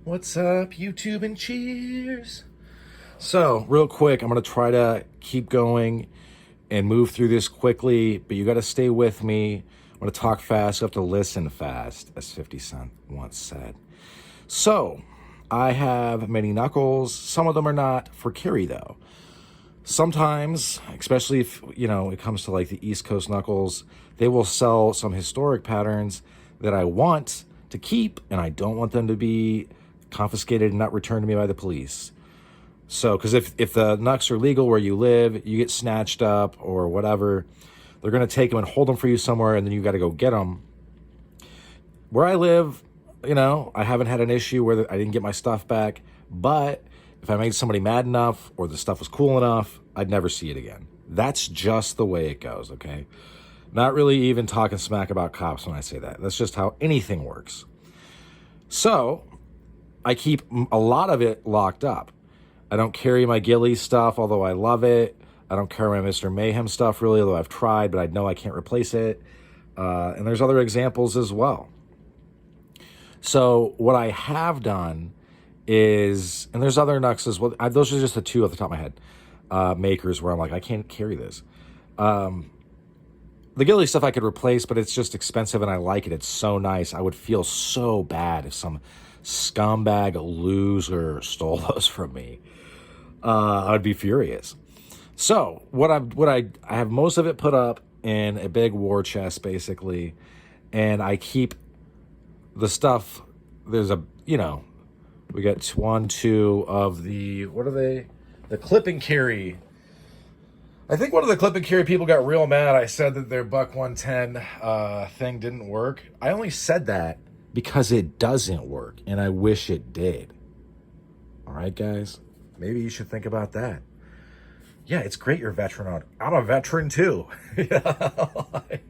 What's up, YouTube, and cheers? So, real quick, I'm going to try to keep going and move through this quickly, but you got to stay with me. I'm going to talk fast. You have to listen fast, as 50 Cent once said. So, I have many Knuckles. Some of them are not for carry, though. Sometimes, especially if, it comes to like the East Coast Knuckles, they will sell some historic patterns that I want to keep, and I don't want them to be confiscated and not returned to me by the police. So, because if the Knucks are legal where you live, you get snatched up or whatever, they're going to take them and hold them for you somewhere, and then you got to go get them. Where I live, I haven't had an issue where I didn't get my stuff back, but if I made somebody mad enough or the stuff was cool enough, I'd never see it again. That's just the way it goes, okay? Not really even talking smack about cops when I say that. That's just how anything works. So, I keep a lot of it locked up. I don't carry my Gilly stuff, although I love it. I don't carry my Mr. Mayhem stuff, really, although I've tried, but I know I can't replace it. And there's other examples as well. So, what I have done is, and there's other Knucks as well. Those are just the two off the top of my head. Makers where I'm like, I can't carry this. The Gilly stuff I could replace, but it's just expensive and I like it. It's so nice. I would feel so bad if some scumbag loser stole those from me. I'd be furious. So I have most of it put up in a big war chest, basically, and I keep the stuff. There's we got 1, 2 of the, what are they? The clip and carry. I think one of the clip and carry people got real mad. I said that their buck 110 thing didn't work. I only said that because it doesn't work, and I wish it did. All right, guys? Maybe you should think about that. Yeah, it's great you're a veteran on. I'm a veteran, too. But,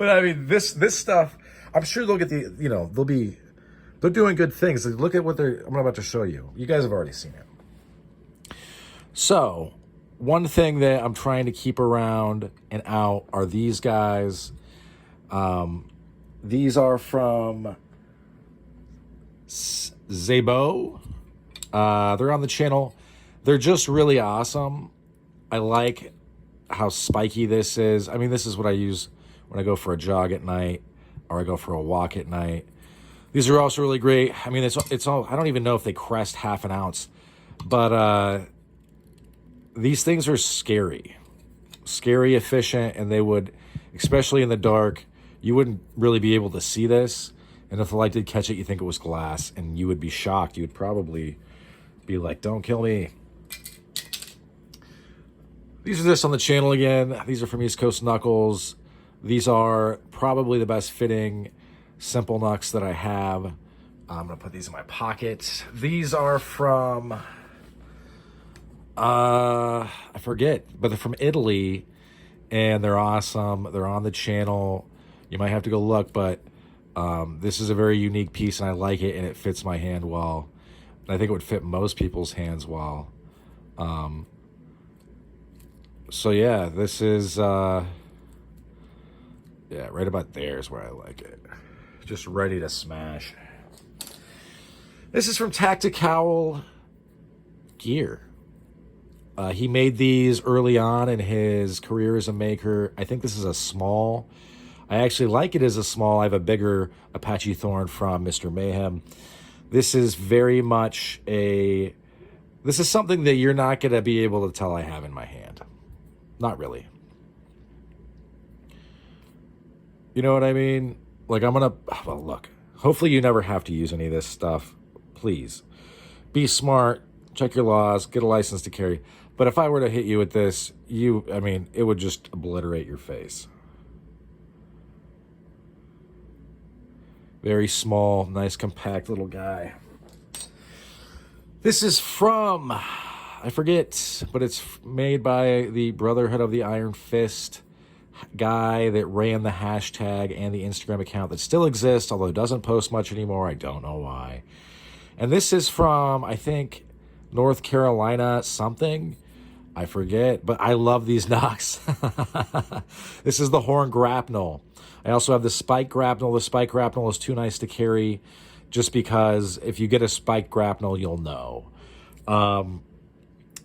I mean, this stuff, I'm sure they'll get they're doing good things. Look at what I'm about to show you. You guys have already seen it. So, one thing that I'm trying to keep around and out are these guys. These are from Zabo. They're on the channel. They're just really awesome. I like how spiky this is. I mean, this is what I use when I go for a jog at night or I go for a walk at night. These are also really great. I mean, it's all, I don't even know if they crest half an ounce, but these things are scary, efficient, and they would, especially in the dark, you wouldn't really be able to see this. And if the light did catch it, you think it was glass, and you would be shocked. You would probably be like, don't kill me. These are just on the channel again. These are from East Coast Knuckles. These are probably the best fitting simple Knucks that I have. I'm going to put these in my pocket. These are from, I forget, but they're from Italy, and they're awesome. They're on the channel. You might have to go look, but this is a very unique piece, and I like it, and it fits my hand well. And I think it would fit most people's hands well. So yeah, this is right about there is where I like it. Just ready to smash. This is from Tactical Gear. He made these early on in his career as a maker. I think this is a small. I actually like it as a small. I have a bigger Apache Thorn from Mr. Mayhem. This is very much this is something that you're not going to be able to tell I have in my hand. Not really. You know what I mean? Like, well, look, hopefully you never have to use any of this stuff. Please. Be smart. Check your laws. Get a license to carry. But if I were to hit you with this, it would just obliterate your face. Very small, nice, compact little guy. This is from, I forget, but it's made by the Brotherhood of the Iron Fist guy that ran the hashtag and the Instagram account that still exists, although doesn't post much anymore. I don't know why. And this is from, I think, North Carolina something. I forget, but I love these Knucks. This is the Horn Grapnel. I also have the Spike Grapnel. The Spike Grapnel is too nice to carry just because if you get a spiked grapnel, you'll know.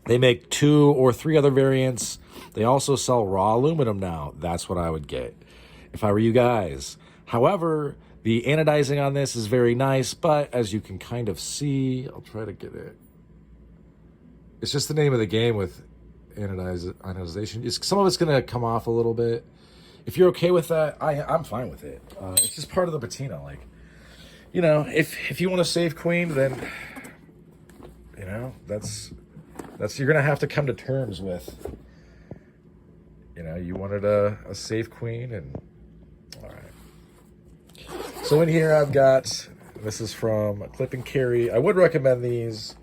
They make 2 or 3 other variants. They also sell raw aluminum now. That's what I would get if I were you guys. However, the anodizing on this is very nice, but as you can kind of see, I'll try to get it. It's just the name of the game with anodization. Some of it's going to come off a little bit. If you're okay with that, I'm fine with it. It's just part of the patina. Like, you know, if you want to save queen, then, you know, that's you're going to have to come to terms with. You know, you wanted a safe queen, and all right. So in here I've got, this is from Clip and Carry. I would recommend these.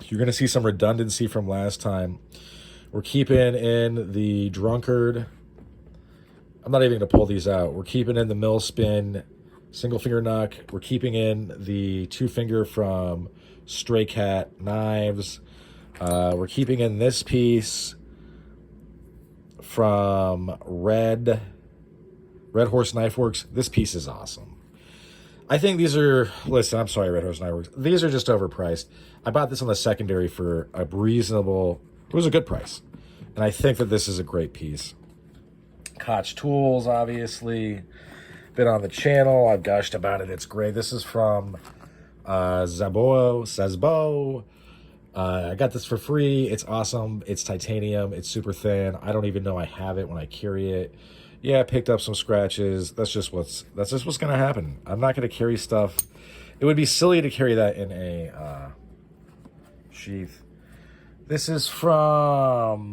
You're going to see some redundancy from last time. We're keeping in the Drunkard. I'm not even going to pull these out. We're keeping in the Mill Spin single finger knuck. We're keeping in the 2-finger from Stray Cat knives. We're keeping in this piece from Red Horse Knife Works. This piece is awesome. I think these are, listen, I'm sorry, Red Horse Knife Works. These are just overpriced. I bought this on the secondary for a reasonable, it was a good price. And I think that this is a great piece. Koch Tools, obviously. Been on the channel. I've gushed about it. It's great. This is from Sezbo. I got this for free. It's awesome. It's titanium. It's super thin. I don't even know I have it when I carry it. Yeah, I picked up some scratches. That's just what's going to happen. I'm not going to carry stuff. It would be silly to carry that in a sheath. This is from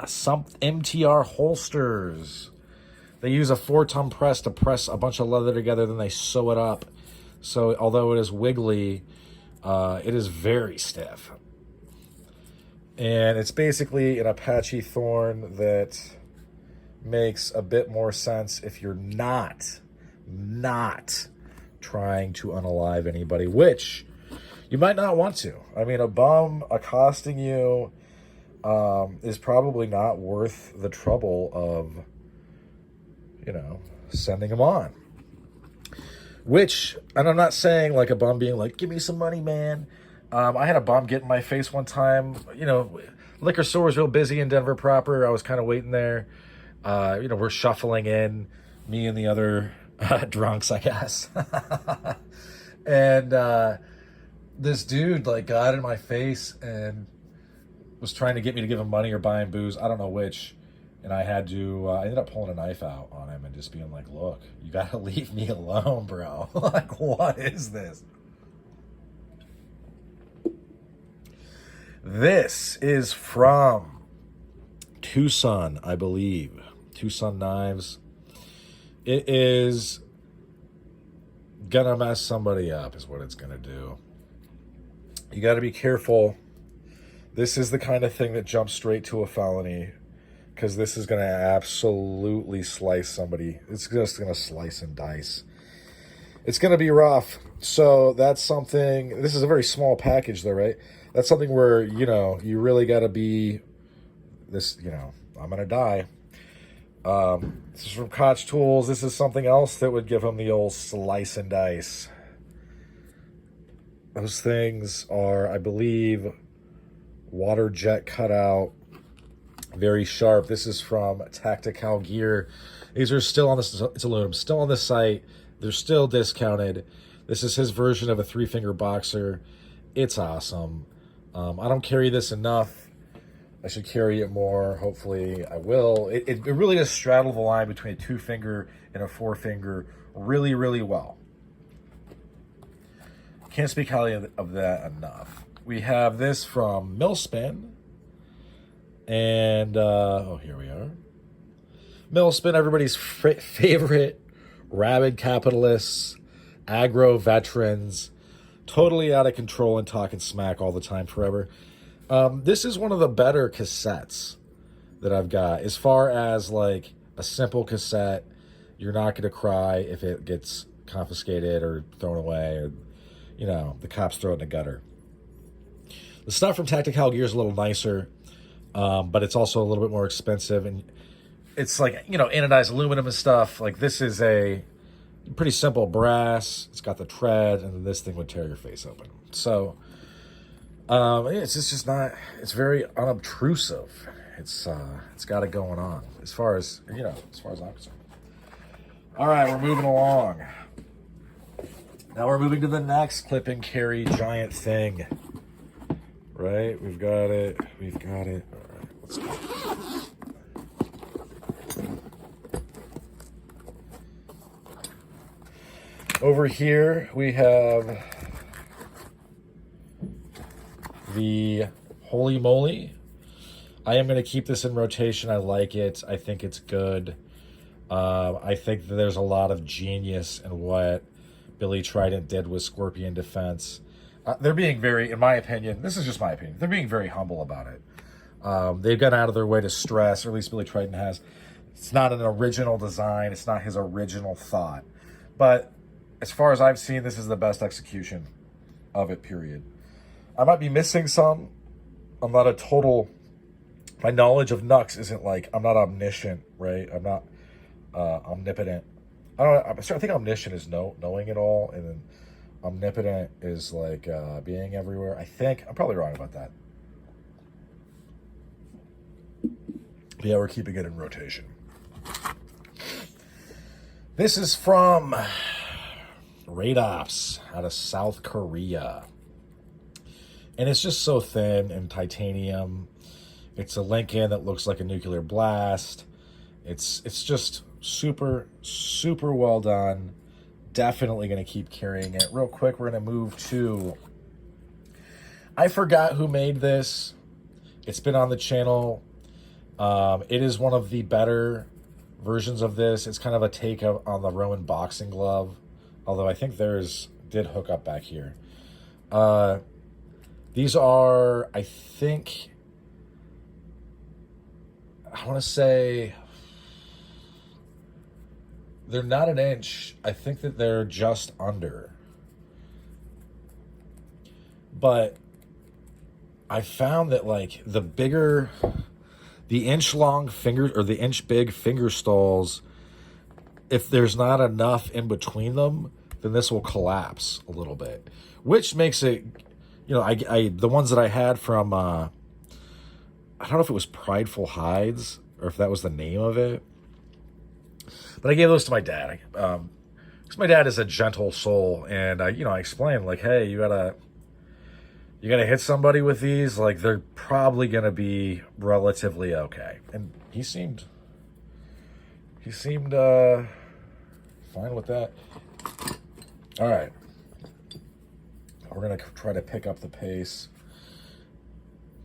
some MTR holsters. They use a 4-ton press to press a bunch of leather together, then they sew it up. So although it is wiggly, it is very stiff. And it's basically an Apache thorn that makes a bit more sense if you're not trying to unalive anybody, which you might not want to. I mean, a bum accosting you is probably not worth the trouble of, you know, sending them on. Which, and I'm not saying like a bum being like, give me some money, man. I had a bum get in my face one time. You know, liquor store was real busy in Denver proper. I was kind of waiting there. You know, we're shuffling in, me and the other drunks, I guess. And this dude like got in my face and was trying to get me to give him money or buy him booze. I don't know which. And I had to, I ended up pulling a knife out on him and just being like, look, you got to leave me alone, bro. Like, what is this? This is from Tucson, I believe. Tucson Knives. It is gonna mess somebody up is what it's gonna do. You got to be careful. This is the kind of thing that jumps straight to a felony, because this is going to absolutely slice somebody. It's just going to slice and dice. It's going to be rough. So that's something, this is a very small package though, right? That's something where, you know, you really got to be this, you know, I'm going to die. This is from Koch Tools. This is something else that would give them the old slice and dice. Those things are, I believe, water jet cutout. Very sharp. This is from Tactical Gear. These are still on this, it's aluminum, still on the site. They're still discounted. This is his version of a 3-finger boxer. It's awesome. I don't carry this enough. I should carry it more. Hopefully I will. It really does straddle the line between a 2-finger and a 4-finger really, really well. Can't speak highly of that enough. We have this from Millspin. And, oh, here we are. Millspin, everybody's favorite rabid capitalists, aggro veterans, totally out of control and talking smack all the time forever. This is one of the better cassettes that I've got. As far as like a simple cassette, you're not going to cry if it gets confiscated or thrown away or, you know, the cops throw it in the gutter. The stuff from Tactical Gear is a little nicer, but it's also a little bit more expensive. And it's like, you know, anodized aluminum and stuff. Like this is a pretty simple brass. It's got the tread, and then this thing would tear your face open. So it's just not. It's very unobtrusive. It's got it going on as far as I'm concerned. All right, we're moving along. Now we're moving to the next clip and carry giant thing. Right, we've got it. All right, let's go. Over here we have the Holy Moly. I am going to keep this in rotation. I like it. I think it's good. I think that there's a lot of genius in what Billy Trident did with Scorpion Defense. They're being very, in my opinion, this is just my opinion, they're being very humble about it. They've gone out of their way to stress, or at least Billy Trident has, it's not an original design. It's not his original thought. But as far as I've seen, this is the best execution of it, period. I might be missing some. I'm not a total... My knowledge of Knux isn't like... I'm not omniscient, right? I'm not omnipotent. I think omniscient is knowing it all, and then omnipotent is like being everywhere. I think. I'm probably wrong about that. But yeah, we're keeping it in rotation. This is from Radops out of South Korea. And it's just so thin and titanium. It's a link-in that looks like a nuclear blast. It's just super, super well done. Definitely going to keep carrying it. Real quick, we're going to move to... I forgot who made this. It's been on the channel. It is one of the better versions of this. It's kind of a take on the Roman boxing glove. Although I think theirs did hook up back here. These are, I think... I want to say... They're not an inch. I think that they're just under. But I found that like the inch long finger or the inch big finger stalls, if there's not enough in between them, then this will collapse a little bit, which makes it, you know, I the ones that I had from, I don't know if it was Prideful Hides or if that was the name of it. But I gave those to my dad, because my dad is a gentle soul, and I explained like, hey, you gotta hit somebody with these, like they're probably gonna be relatively okay, and he seemed fine with that. All right, we're gonna try to pick up the pace.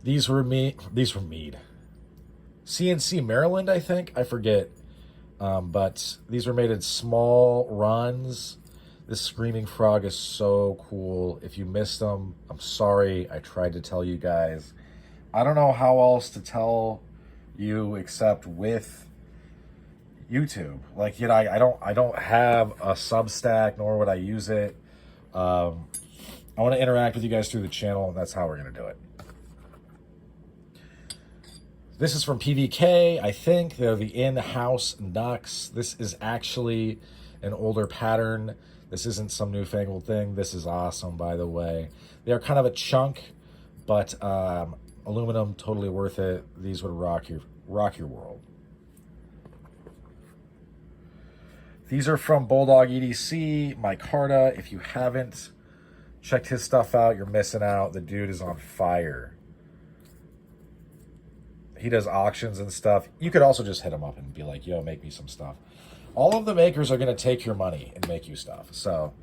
These were Mead, CNC Maryland, I think, I forget. But these were made in small runs. This Screaming Frog is so cool. If you missed them, I'm sorry. I tried to tell you guys. I don't know how else to tell you except with YouTube. Like, you know, I don't have a Substack, nor would I use it. I want to interact with you guys through the channel, and that's how we're going to do it. This is from PVK, I think. They're the in-house Knux. This is actually an older pattern. This isn't some newfangled thing. This is awesome, by the way. They are kind of a chunk, but aluminum, totally worth it. These would rock your world. These are from Bulldog EDC, Mike Harda. If you haven't checked his stuff out, you're missing out. The dude is on fire. He does auctions and stuff. You could also just hit him up and be like, yo, make me some stuff. All of the makers are going to take your money and make you stuff. So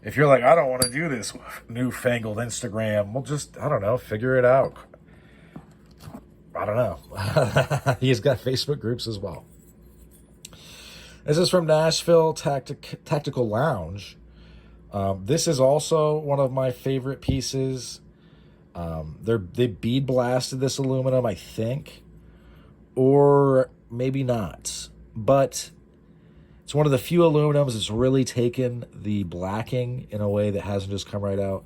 if you're like, I don't want to do this newfangled Instagram, well, just, I don't know, figure it out. I don't know. He's got Facebook groups as well. This is from Nashville Tactical Lounge. This is also one of my favorite pieces. They bead blasted this aluminum, I think, or maybe not, but it's one of the few aluminums that's really taken the blacking in a way that hasn't just come right out.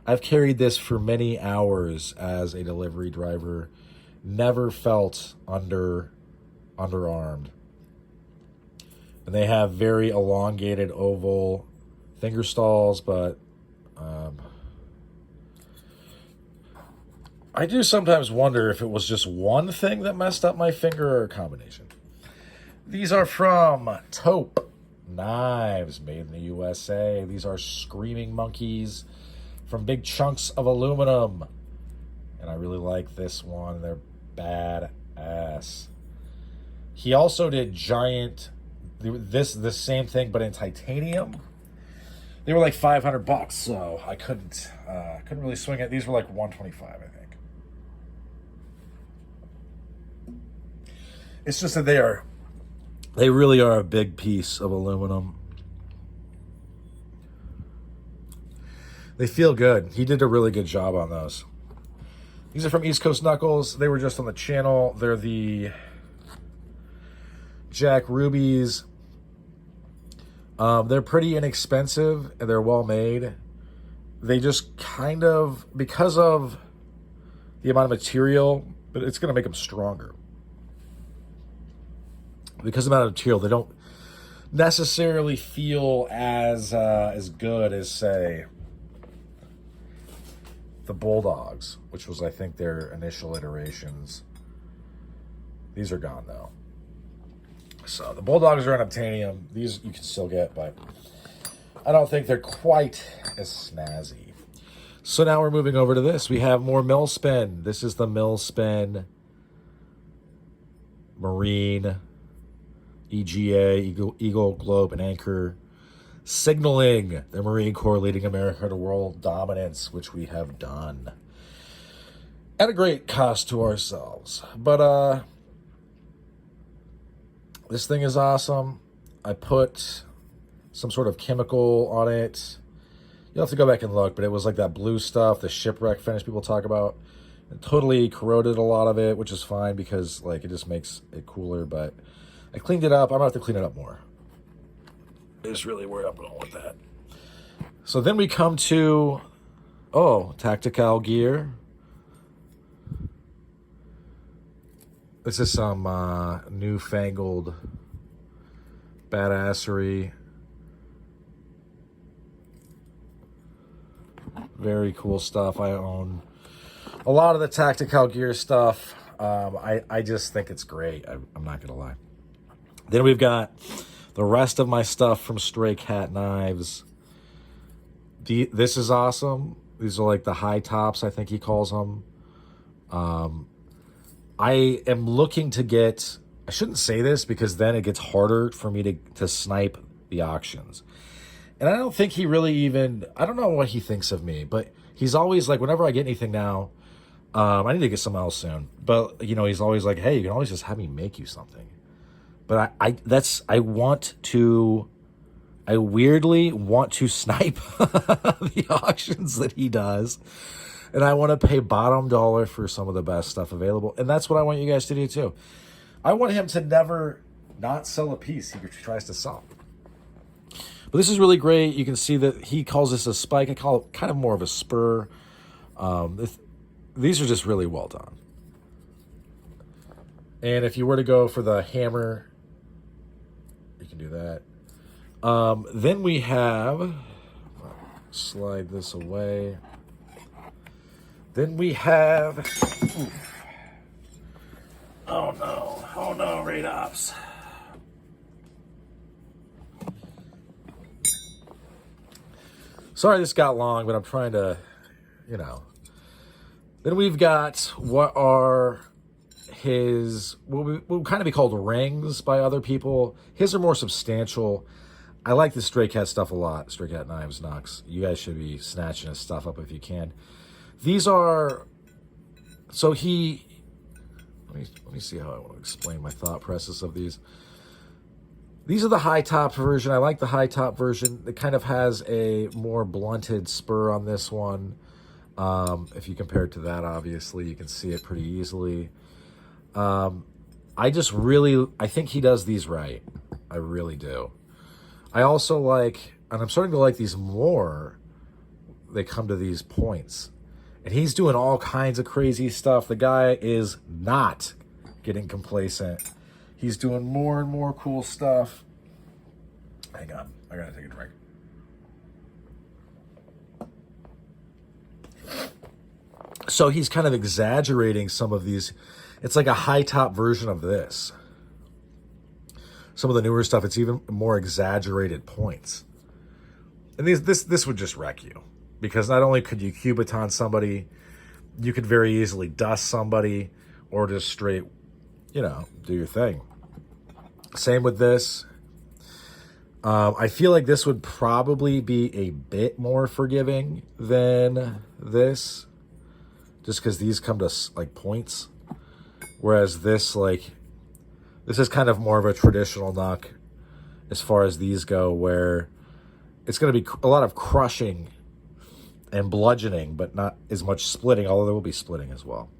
I've carried this for many hours as a delivery driver, never felt under underarmed. And they have very elongated oval finger stalls, but I do sometimes wonder if it was just one thing that messed up my finger or a combination. These are from Taupe Knives, made in the USA. These are screaming monkeys from big chunks of aluminum. And I really like this one. They're badass. He also did giant, the same thing, but in titanium. They were like $500, so I couldn't really swing it. These were like $125, I think. It's just that they really are a big piece of aluminum. They feel good. He did a really good job on those. These are from East Coast Knuckles. They were just on the channel. They're the Jack Rubies. They're pretty inexpensive and they're well made. They just kind of, because of the amount of material, but it's going to make them stronger. Because of the amount of material, they don't necessarily feel as good as, say, the Bulldogs, which was, I think, their initial iterations. These are gone, though. So the Bulldogs are in titanium. These you can still get, but I don't think they're quite as snazzy. So now we're moving over to this. We have more Millspin. This is the Millspin Marine EGA, Eagle, Globe, and Anchor, signaling the Marine Corps leading America to world dominance, which we have done at a great cost to ourselves. But this thing is awesome. I put some sort of chemical on it. You'll have to go back and look, but it was like that blue stuff, the shipwreck finish people talk about. It totally corroded a lot of it, which is fine because like it just makes it cooler, but I cleaned it up. I'm going to have to clean it up more. I'm just really worried I'm going with that. So then we come to, tactical gear. This is some newfangled badassery. Very cool stuff. I own a lot of the tactical gear stuff. I just think it's great. I'm not going to lie. Then we've got the rest of my stuff from Stray Cat Knives. This is awesome. These are like the high tops, I think he calls them. I am looking to get, I shouldn't say this because then it gets harder for me to snipe the auctions. And I don't think he really even, I don't know what he thinks of me, but he's always like, whenever I get anything now, I need to get something else soon. But, you know, he's always like, hey, you can always just have me make you something. But I weirdly want to snipe the auctions that he does. And I want to pay bottom dollar for some of the best stuff available. And that's what I want you guys to do too. I want him to never not sell a piece he tries to sell. But this is really great. You can see that he calls this a spike. I call it kind of more of a spur. These are just really well done. And if you were to go for the hammer, you can do that. Then we have, slide this away. Then we have, oh no, raid ops. Sorry this got long, but I'm trying to, you know. Then we've got what are his, what would kind of be called rings by other people. His are more substantial. I like the Stray Cat stuff a lot. Stray Cat Knives, Knox. You guys should be snatching his stuff up if you can. These are, so he, let me see how I want to explain my thought process of these. These are the high top version. I like the high top version. It kind of has a more blunted spur on this one. If you compare it to that, obviously, you can see it pretty easily. I think he does these right. I really do. I also like, and I'm starting to like these more, they come to these points. And he's doing all kinds of crazy stuff. The guy is not getting complacent. He's doing more and more cool stuff. Hang on, I gotta take a drink. So he's kind of exaggerating some of these. It's like a high top version of this. Some of the newer stuff, it's even more exaggerated points. And this would just wreck you, because not only could you cubiton somebody, you could very easily dust somebody, or just straight, you know, do your thing. Same with this. I feel like this would probably be a bit more forgiving than this, just because these come to like points, whereas this, like, this is kind of more of a traditional knuck as far as these go, where it's going to be a lot of crushing and bludgeoning, but not as much splitting, although there will be splitting as well.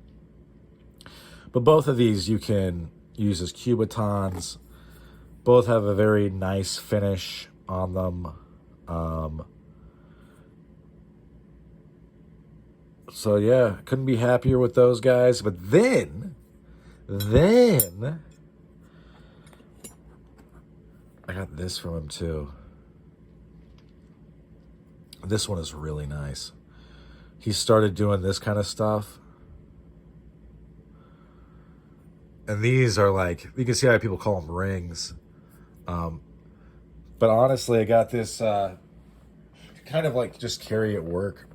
But both of these you can use as cubitons. Both have a very nice finish on them. So yeah, couldn't be happier with those guys. But then I got this from him too. This one is really nice. He started doing this kind of stuff. And these are like, you can see how people call them rings. But honestly, I got this kind of like just carry at work.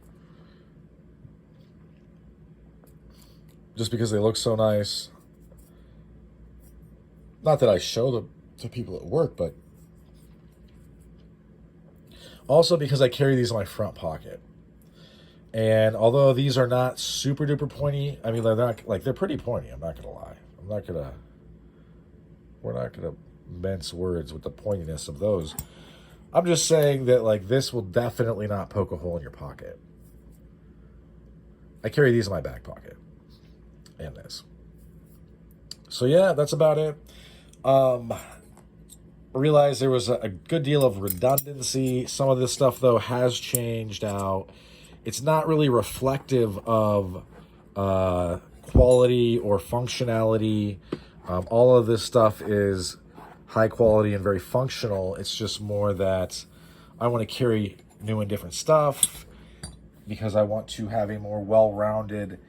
Just because they look so nice. Not that I show them to people at work, but also because I carry these in my front pocket. And although these are not super duper pointy, I mean, they're not, like, they're pretty pointy, I'm not gonna lie. We're not gonna mince words with the pointiness of those. I'm just saying that, like, this will definitely not poke a hole in your pocket. I carry these in my back pocket. And this. So yeah, that's about it. I realized there was a good deal of redundancy. Some of this stuff, though, has changed out. It's not really reflective of quality or functionality. All of this stuff is high quality and very functional. It's just more that I want to carry new and different stuff because I want to have a more well-rounded,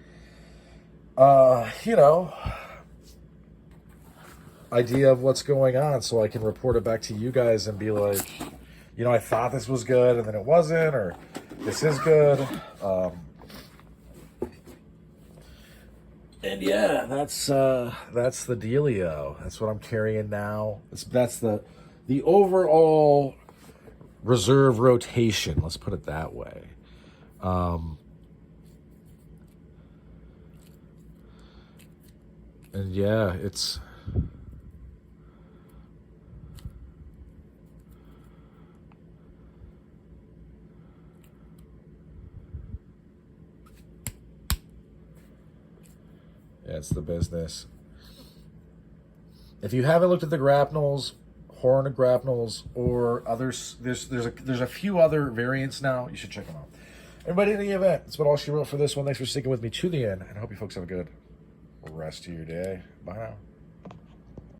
idea of what's going on, so I can report it back to you guys and be like, I thought this was good and then it wasn't, or this is good. And yeah, that's the dealio. That's what I'm carrying now. That's the overall reserve rotation. Let's put it that way. And yeah, it's the business. If you haven't looked at the grapnels, horn grapnels, or others, there's a few other variants now. You should check them out. Everybody, in the event, that's what all she wrote for this one. Thanks for sticking with me to the end, and I hope you folks have a good rest of your day. Bye now.